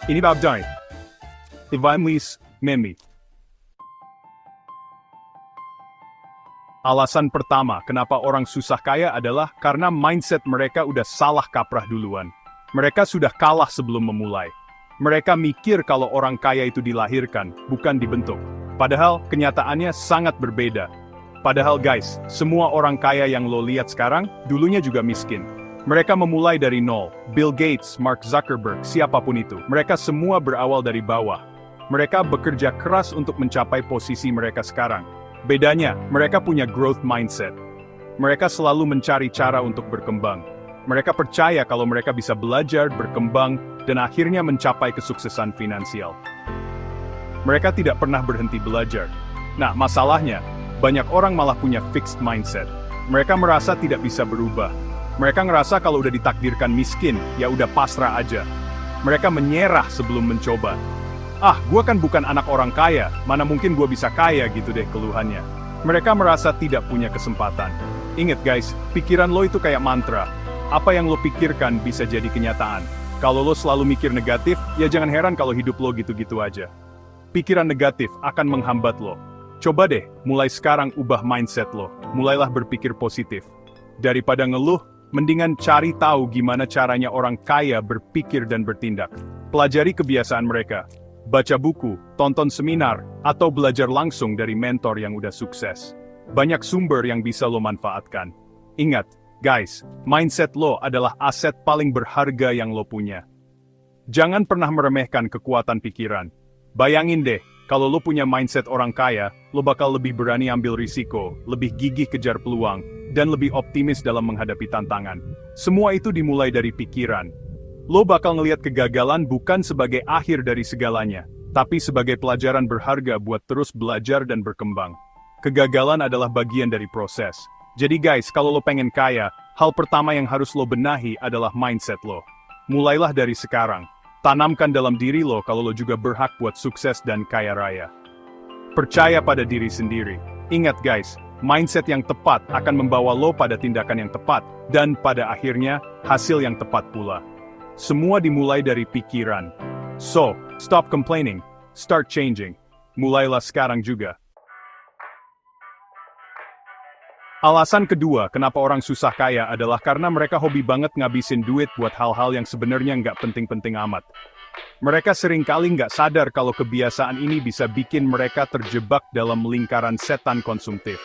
Ini babday. Ivanlis Memi. Alasan pertama kenapa orang susah kaya adalah karena mindset mereka udah salah kaprah duluan. Mereka sudah kalah sebelum memulai. Mereka mikir kalau orang kaya itu dilahirkan, bukan dibentuk. Padahal kenyataannya sangat berbeda. Padahal guys, semua orang kaya yang lo lihat sekarang, dulunya juga miskin. Mereka memulai dari nol. Bill Gates, Mark Zuckerberg, siapapun itu. Mereka semua berawal dari bawah. Mereka bekerja keras untuk mencapai posisi mereka sekarang. Bedanya, mereka punya growth mindset. Mereka selalu mencari cara untuk berkembang. Mereka percaya kalau mereka bisa belajar, berkembang, dan akhirnya mencapai kesuksesan finansial. Mereka tidak pernah berhenti belajar. Nah, masalahnya, banyak orang malah punya fixed mindset. Mereka merasa tidak bisa berubah. Mereka ngerasa kalau udah ditakdirkan miskin, ya udah pasrah aja. Mereka menyerah sebelum mencoba. Gua kan bukan anak orang kaya, mana mungkin gua bisa kaya gitu deh keluhannya. Mereka merasa tidak punya kesempatan. Ingat guys, pikiran lo itu kayak mantra. Apa yang lo pikirkan bisa jadi kenyataan. Kalau lo selalu mikir negatif, ya jangan heran kalau hidup lo gitu-gitu aja. Pikiran negatif akan menghambat lo. Coba deh, mulai sekarang ubah mindset lo. Mulailah berpikir positif. Daripada ngeluh, mendingan cari tahu gimana caranya orang kaya berpikir dan bertindak. Pelajari kebiasaan mereka. Baca buku, tonton seminar, atau belajar langsung dari mentor yang udah sukses. Banyak sumber yang bisa lo manfaatkan. Ingat, guys, mindset lo adalah aset paling berharga yang lo punya. Jangan pernah meremehkan kekuatan pikiran. Bayangin deh, kalau lo punya mindset orang kaya, lo bakal lebih berani ambil risiko, lebih gigih kejar peluang, dan lebih optimis dalam menghadapi tantangan. Semua itu dimulai dari pikiran. Lo bakal ngelihat kegagalan bukan sebagai akhir dari segalanya, tapi sebagai pelajaran berharga buat terus belajar dan berkembang. Kegagalan adalah bagian dari proses. Jadi guys, kalau lo pengen kaya, hal pertama yang harus lo benahi adalah mindset lo. Mulailah dari sekarang. Tanamkan dalam diri lo kalau lo juga berhak buat sukses dan kaya raya. Percaya pada diri sendiri. Ingat guys, mindset yang tepat akan membawa lo pada tindakan yang tepat, dan pada akhirnya, hasil yang tepat pula. Semua dimulai dari pikiran. So, stop complaining, start changing. Mulailah sekarang juga. Alasan kedua kenapa orang susah kaya adalah karena mereka hobi banget ngabisin duit buat hal-hal yang sebenarnya nggak penting-penting amat. Mereka seringkali nggak sadar kalau kebiasaan ini bisa bikin mereka terjebak dalam lingkaran setan konsumtif.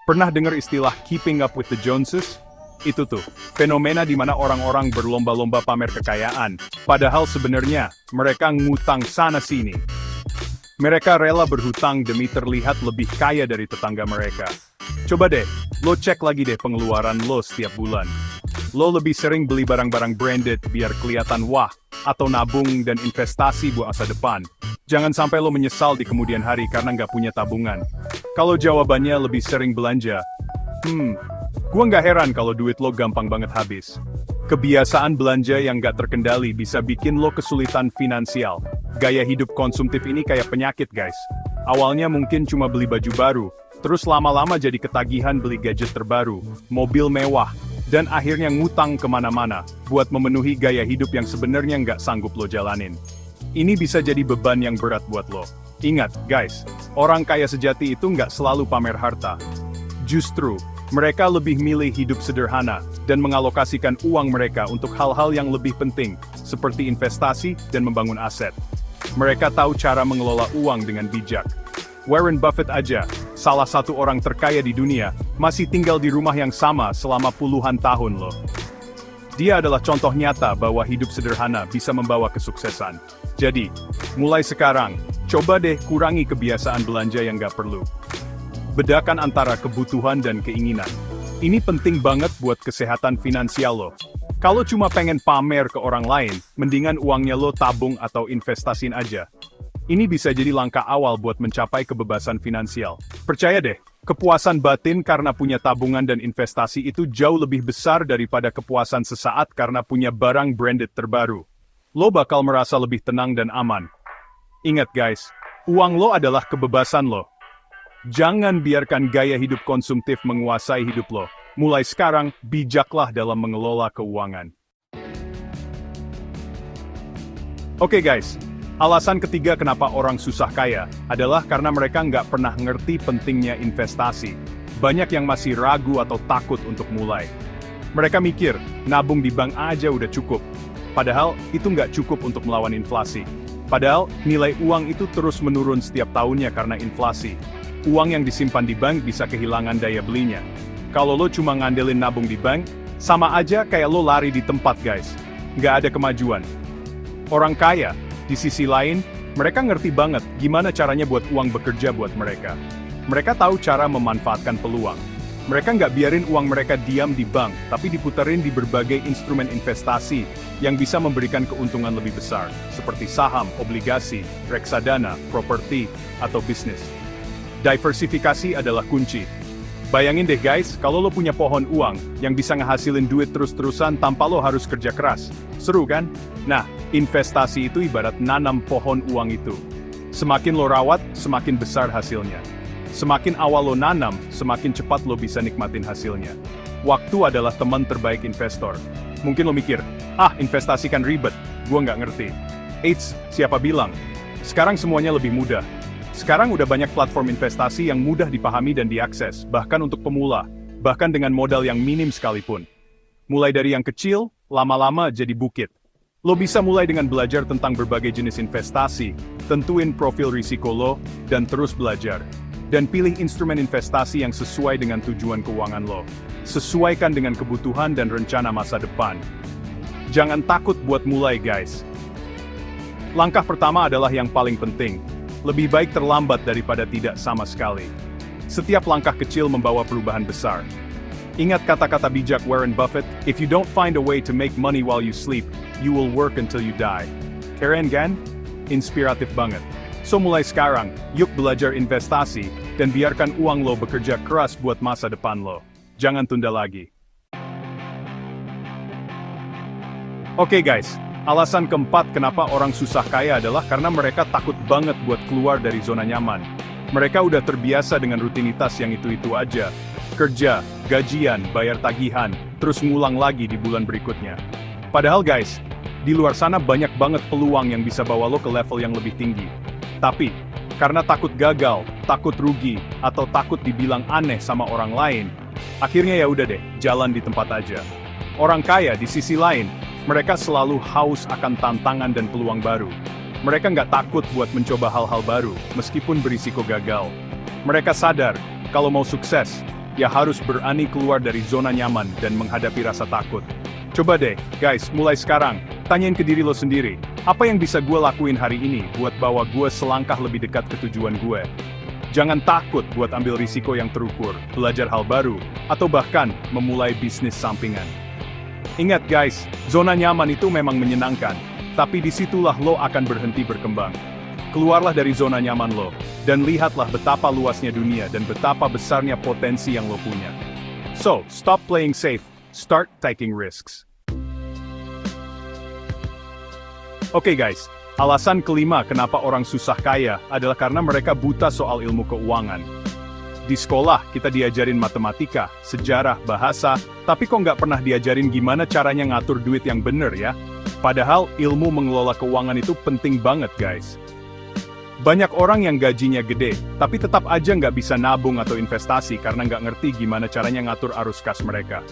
Pernah dengar istilah keeping up with the Joneses? Itu tuh, fenomena di mana orang-orang berlomba-lomba pamer kekayaan, padahal sebenarnya mereka ngutang sana-sini. Mereka rela berhutang demi terlihat lebih kaya dari tetangga mereka. Coba deh, lo cek lagi deh pengeluaran lo setiap bulan. Lo lebih sering beli barang-barang branded biar kelihatan wah, atau nabung dan investasi buat masa depan. Jangan sampai lo menyesal di kemudian hari karena nggak punya tabungan. Kalau jawabannya lebih sering belanja, gua nggak heran kalau duit lo gampang banget habis. Kebiasaan belanja yang nggak terkendali bisa bikin lo kesulitan finansial. Gaya hidup konsumtif ini kayak penyakit guys. Awalnya mungkin cuma beli baju baru, terus lama-lama jadi ketagihan beli gadget terbaru, mobil mewah, dan akhirnya ngutang kemana-mana, buat memenuhi gaya hidup yang sebenarnya nggak sanggup lo jalanin. Ini bisa jadi beban yang berat buat lo. Ingat guys, orang kaya sejati itu nggak selalu pamer harta. Justru, mereka lebih milih hidup sederhana, dan mengalokasikan uang mereka untuk hal-hal yang lebih penting, seperti investasi dan membangun aset. Mereka tahu cara mengelola uang dengan bijak. Warren Buffett aja, salah satu orang terkaya di dunia, masih tinggal di rumah yang sama selama puluhan tahun loh. Dia adalah contoh nyata bahwa hidup sederhana bisa membawa kesuksesan. Jadi, mulai sekarang, coba deh kurangi kebiasaan belanja yang gak perlu. Bedakan antara kebutuhan dan keinginan. Ini penting banget buat kesehatan finansial lo. Kalau cuma pengen pamer ke orang lain, mendingan uangnya lo tabung atau investasiin aja. Ini bisa jadi langkah awal buat mencapai kebebasan finansial. Percaya deh, kepuasan batin karena punya tabungan dan investasi itu jauh lebih besar daripada kepuasan sesaat karena punya barang branded terbaru. Lo bakal merasa lebih tenang dan aman. Ingat guys, uang lo adalah kebebasan lo. Jangan biarkan gaya hidup konsumtif menguasai hidup lo. Mulai sekarang, bijaklah dalam mengelola keuangan. Oke guys, alasan ketiga kenapa orang susah kaya adalah karena mereka nggak pernah ngerti pentingnya investasi. Banyak yang masih ragu atau takut untuk mulai. Mereka mikir, nabung di bank aja udah cukup. Padahal, itu nggak cukup untuk melawan inflasi. Padahal, nilai uang itu terus menurun setiap tahunnya karena inflasi. Uang yang disimpan di bank bisa kehilangan daya belinya. Kalau lo cuma ngandelin nabung di bank, sama aja kayak lo lari di tempat guys. Nggak ada kemajuan. Orang kaya, di sisi lain, mereka ngerti banget gimana caranya buat uang bekerja buat mereka. Mereka tahu cara memanfaatkan peluang. Mereka nggak biarin uang mereka diam di bank, tapi diputerin di berbagai instrumen investasi yang bisa memberikan keuntungan lebih besar, seperti saham, obligasi, reksadana, properti, atau bisnis. Diversifikasi adalah kunci. Bayangin deh guys, kalau lo punya pohon uang yang bisa ngehasilin duit terus-terusan tanpa lo harus kerja keras. Seru kan? Nah, investasi itu ibarat nanam pohon uang itu. Semakin lo rawat, semakin besar hasilnya. Semakin awal lo nanam, semakin cepat lo bisa nikmatin hasilnya. Waktu adalah teman terbaik investor. Mungkin lo mikir, investasi kan ribet, gua nggak ngerti. Eits, siapa bilang? Sekarang semuanya lebih mudah. Sekarang udah banyak platform investasi yang mudah dipahami dan diakses, bahkan untuk pemula, bahkan dengan modal yang minim sekalipun. Mulai dari yang kecil, lama-lama jadi bukit. Lo bisa mulai dengan belajar tentang berbagai jenis investasi, tentuin profil risiko lo, dan terus belajar. Dan pilih instrumen investasi yang sesuai dengan tujuan keuangan lo. Sesuaikan dengan kebutuhan dan rencana masa depan. Jangan takut buat mulai guys. Langkah pertama adalah yang paling penting. Lebih baik terlambat daripada tidak sama sekali. Setiap langkah kecil membawa perubahan besar. Ingat kata-kata bijak Warren Buffett, if you don't find a way to make money while you sleep, you will work until you die. Keren kan? Inspiratif banget. So mulai sekarang, yuk belajar investasi, dan biarkan uang lo bekerja keras buat masa depan lo. Jangan tunda lagi. Oke guys, alasan keempat kenapa orang susah kaya adalah karena mereka takut banget buat keluar dari zona nyaman. Mereka udah terbiasa dengan rutinitas yang itu-itu aja. Kerja, gajian, bayar tagihan, terus ngulang lagi di bulan berikutnya. Padahal guys, di luar sana banyak banget peluang yang bisa bawa lo ke level yang lebih tinggi. Tapi, karena takut gagal, takut rugi, atau takut dibilang aneh sama orang lain, akhirnya ya udah deh, jalan di tempat aja. Orang kaya di sisi lain, mereka selalu haus akan tantangan dan peluang baru. Mereka nggak takut buat mencoba hal-hal baru, meskipun berisiko gagal. Mereka sadar, kalau mau sukses, ya harus berani keluar dari zona nyaman dan menghadapi rasa takut. Coba deh, guys, mulai sekarang, tanyain ke diri lo sendiri, apa yang bisa gue lakuin hari ini buat bawa gue selangkah lebih dekat ke tujuan gue? Jangan takut buat ambil risiko yang terukur, belajar hal baru, atau bahkan memulai bisnis sampingan. Ingat guys, zona nyaman itu memang menyenangkan, tapi disitulah lo akan berhenti berkembang. Keluarlah dari zona nyaman lo, dan lihatlah betapa luasnya dunia dan betapa besarnya potensi yang lo punya. So, stop playing safe, start taking risks. Oke guys, alasan kelima kenapa orang susah kaya adalah karena mereka buta soal ilmu keuangan. Di sekolah, kita diajarin matematika, sejarah, bahasa, tapi kok nggak pernah diajarin gimana caranya ngatur duit yang bener ya? Padahal, ilmu mengelola keuangan itu penting banget guys. Banyak orang yang gajinya gede, tapi tetap aja nggak bisa nabung atau investasi karena nggak ngerti gimana caranya ngatur arus kas mereka.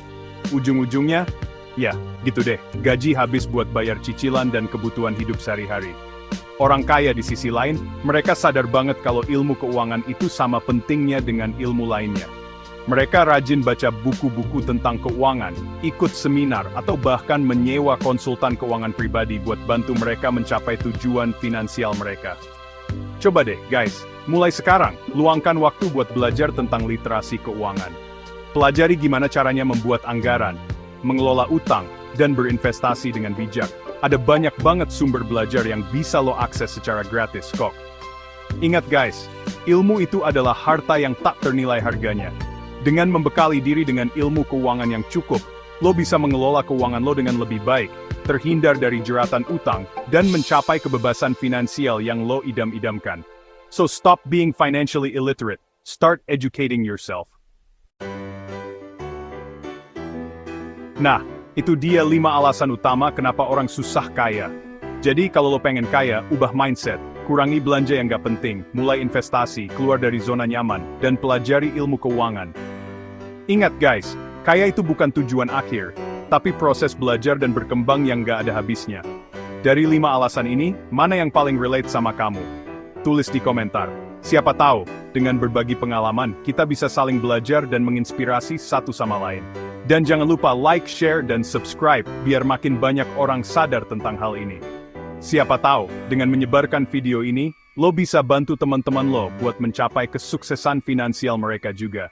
Ujung-ujungnya, ya, gitu deh, gaji habis buat bayar cicilan dan kebutuhan hidup sehari-hari. Orang kaya di sisi lain, mereka sadar banget kalau ilmu keuangan itu sama pentingnya dengan ilmu lainnya. Mereka rajin baca buku-buku tentang keuangan, ikut seminar, atau bahkan menyewa konsultan keuangan pribadi buat bantu mereka mencapai tujuan finansial mereka. Coba deh, guys, mulai sekarang, luangkan waktu buat belajar tentang literasi keuangan. Pelajari gimana caranya membuat anggaran, mengelola utang, dan berinvestasi dengan bijak. Ada banyak banget sumber belajar yang bisa lo akses secara gratis kok. Ingat guys, ilmu itu adalah harta yang tak ternilai harganya. Dengan membekali diri dengan ilmu keuangan yang cukup, lo bisa mengelola keuangan lo dengan lebih baik, terhindar dari jeratan utang, dan mencapai kebebasan finansial yang lo idam-idamkan. So stop being financially illiterate, start educating yourself. Nah, itu dia 5 alasan utama kenapa orang susah kaya. Jadi kalau lo pengen kaya, ubah mindset, kurangi belanja yang gak penting, mulai investasi, keluar dari zona nyaman, dan pelajari ilmu keuangan. Ingat guys, kaya itu bukan tujuan akhir, tapi proses belajar dan berkembang yang gak ada habisnya. Dari 5 alasan ini, mana yang paling relate sama kamu? Tulis di komentar. Siapa tahu, dengan berbagi pengalaman, kita bisa saling belajar dan menginspirasi satu sama lain. Dan jangan lupa like, share, dan subscribe, biar makin banyak orang sadar tentang hal ini. Siapa tahu, dengan menyebarkan video ini, lo bisa bantu teman-teman lo buat mencapai kesuksesan finansial mereka juga.